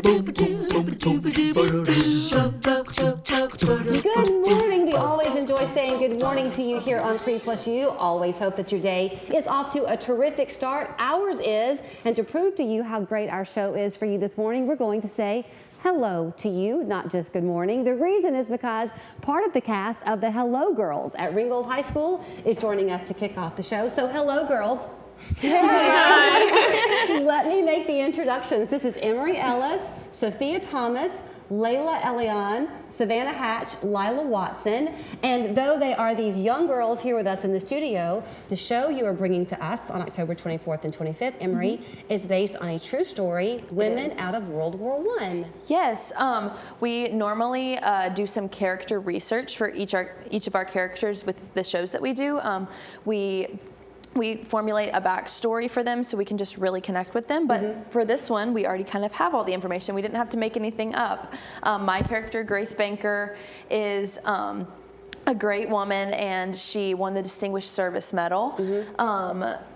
Good morning. We always enjoy saying good morning to you here on 3+U. Always hope that your day is off to a terrific start. Ours is, and to prove to you how great our show is for you this morning, we're going to say hello to you, not just good morning. The reason is because part of the cast of the Hello Girls at Ringgold High School is joining us to kick off the show. So hello, girls. Let me make the introductions. This is Emery Ellis, Sophia Thomas, Layla Elion, Savannah Hatch, Lila Watson, and though they are these young girls here with us in the studio, the show you are bringing to us on October 24th and 25th, Emery, is based on a true story, women out of World War I. Yes, we normally do some character research for each of our characters with the shows that we do. We formulate a backstory for them so we can just really connect with them. But for this one, we already kind of have all the information. We didn't have to make anything up. My character, Grace Banker, is a great woman, and she won the Distinguished Service Medal.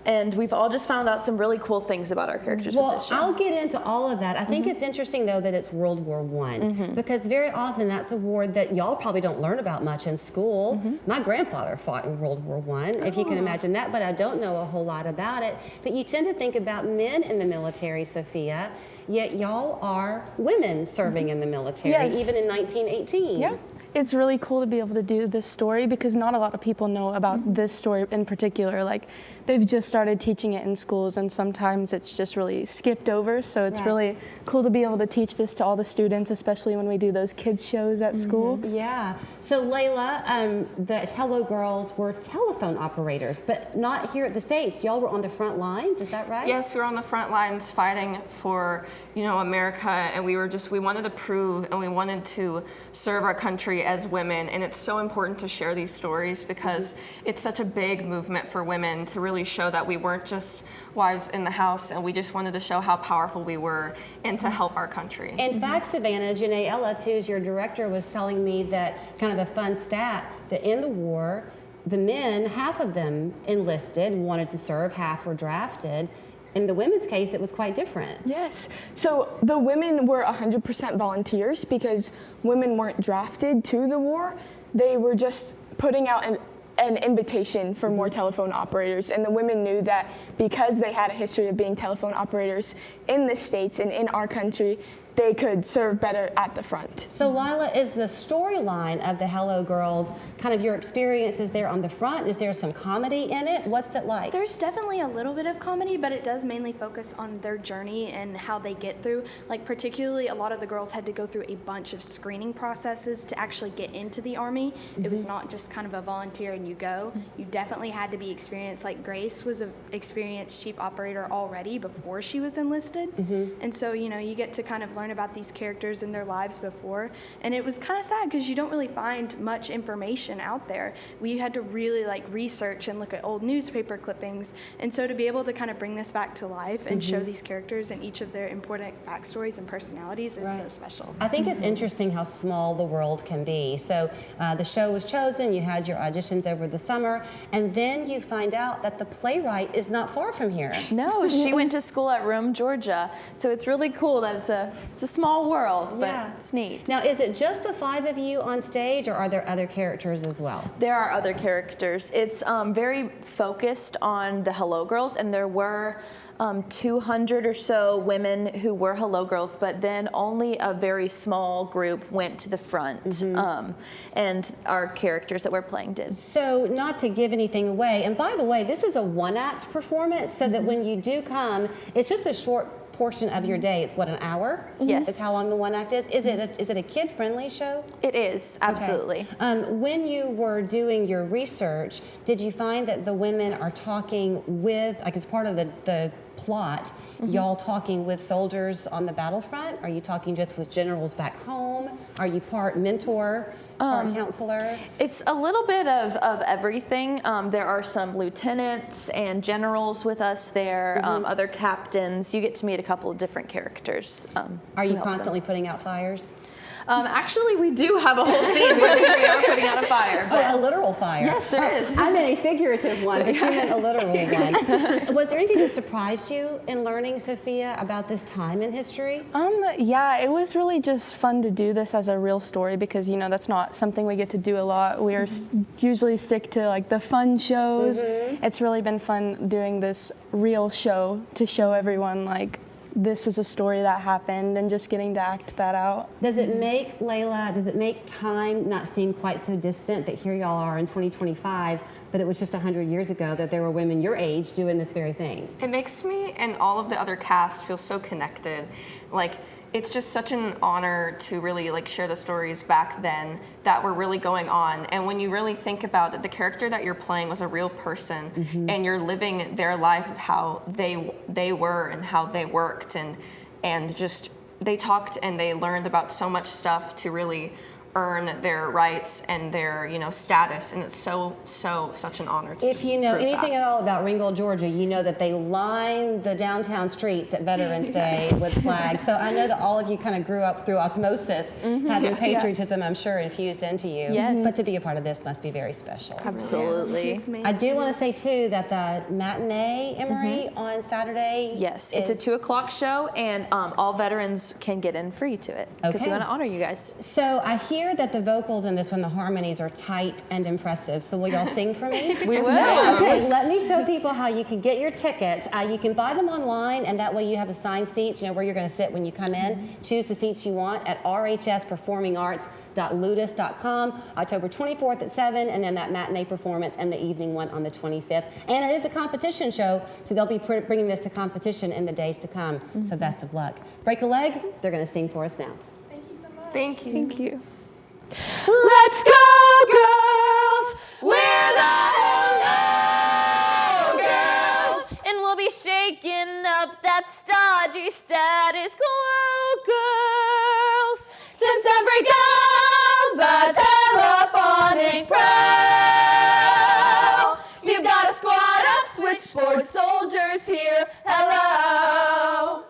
And we've all just found out some really cool things about our characters with this show. I'll get into all of that. I think it's interesting, though, that it's World War I, because very often that's a war that y'all probably don't learn about much in school. My grandfather fought in World War I, if you can imagine that, but I don't know a whole lot about it. But you tend to think about men in the military, Sophia, yet y'all are women serving in the military, even in 1918. Yeah. It's really cool to be able to do this story because not a lot of people know about this story in particular. Like, they've just started teaching it in schools, and sometimes it's just really skipped over. So it's really cool to be able to teach this to all the students, especially when we do those kids shows at school. Yeah. So Layla, the Hello Girls were telephone operators, but not here at the States. Y'all were on the front lines, is that right? Yes, we were on the front lines fighting for, America, and we wanted to prove and we wanted to serve our country as women, and it's so important to share these stories because it's such a big movement for women to really show that we weren't just wives in the house, and we just wanted to show how powerful we were and to help our country. In fact, Savannah, Janae Ellis, who's your director, was telling me that kind of a fun stat, that in the war, the men, half of them enlisted, wanted to serve, half were drafted. In the women's case, it was quite different. Yes. So the women were 100% volunteers because women weren't drafted to the war. They were just putting out an invitation for more telephone operators, and the women knew that because they had a history of being telephone operators in the States and in our country, they could serve better at the front. So Lila, is the storyline of the Hello Girls kind of your experiences there on the front? Is there some comedy in it? What's that like? There's definitely a little bit of comedy, but it does mainly focus on their journey and how they get through. Like, particularly, a lot of the girls had to go through a bunch of screening processes to actually get into the Army. It was not just kind of a volunteer and you go. You definitely had to be experienced. Like, Grace was an experienced chief operator already before she was enlisted. And so, you get to kind of learn about these characters and their lives before, and it was kind of sad because you don't really find much information out there. We had to really research and look at old newspaper clippings, and so to be able to kind of bring this back to life and show these characters and each of their important backstories and personalities is so special. I think it's interesting how small the world can be. So the show was chosen, you had your auditions over the summer, and then you find out that the playwright is not far from here. No, she went to school at Rome, Georgia, so it's really cool that it's a small world, but it's neat. Now, is it just the 5 of you on stage, or are there other characters as well? There are other characters. It's very focused on the Hello Girls, and there were 200 or so women who were Hello Girls, but then only a very small group went to the front, and our characters that we're playing did. So, not to give anything away, and by the way, this is a one-act performance, so that when you do come, it's just a short portion of your day. It's what, an hour? Yes. Is how long the one act is? Is it a kid-friendly show? It is, absolutely. Okay. When you were doing your research, did you find that the women are talking with, like as part of the plot, y'all talking with soldiers on the battlefront? Are you talking just with generals back home? Are you part mentor? Part counselor? It's a little bit of everything. There are some lieutenants and generals with us there, other captains. You get to meet a couple of different characters. Are you constantly putting out fires? Actually, we do have a whole scene where we are putting out a fire. Oh, a literal fire. Yes, there is. I meant a figurative one, but you meant a literal one. Was there anything that surprised you in learning, Sophia, about this time in history? Yeah, it was really just fun to do this as a real story because, you know, that's not something we get to do a lot. We are usually stick to like the fun shows. It's really been fun doing this real show to show everyone like this was a story that happened and just getting to act that out. Does it make, Layla, does it make time not seem quite so distant that here y'all are in 2025, but it was just 100 years ago that there were women your age doing this very thing? It makes me and all of the other cast feel so connected. Like, it's just such an honor to really like share the stories back then that were really going on. And when you really think about it, the character that you're playing was a real person, and you're living their life of how they were and how they worked, and just they talked and they learned about so much stuff to really earn their rights and their, you know, status, and it's such an honor to If you know prove anything that. at all about Ringgold, Georgia, you know that they line the downtown streets at Veterans Day with flags. So I know that all of you kind of grew up through osmosis, having patriotism, I'm sure, infused into you. Yes. But to be a part of this must be very special. Absolutely. I do want to say too that the matinee, Emery, on Saturday. Yes, it's a 2 o'clock show, and all veterans can get in free to it because Okay. we want to honor you guys. So I hear that the vocals in this one, the harmonies, are tight and impressive. So will y'all sing for me? We will. Okay, let me show people how you can get your tickets. You can buy them online, and that way you have assigned seats, you know, where you're going to sit when you come in. Choose the seats you want at rhsperformingarts.ludus.com, October 24th at 7, and then that matinee performance and the evening one on the 25th. And it is a competition show, so they'll be bringing this to competition in the days to come. So best of luck. Break a leg, they're going to sing for us now. Thank you. Thank you. Let's go, girls! We're the hello girls! And we'll be shaking up that stodgy status quo, girls! Since every girl's a telephonic pro, you've got a squad of switchboard soldiers here. Hello!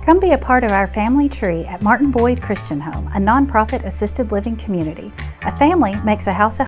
Come be a part of our family tree at Martin Boyd Christian Home, a nonprofit assisted living community. A family makes a house a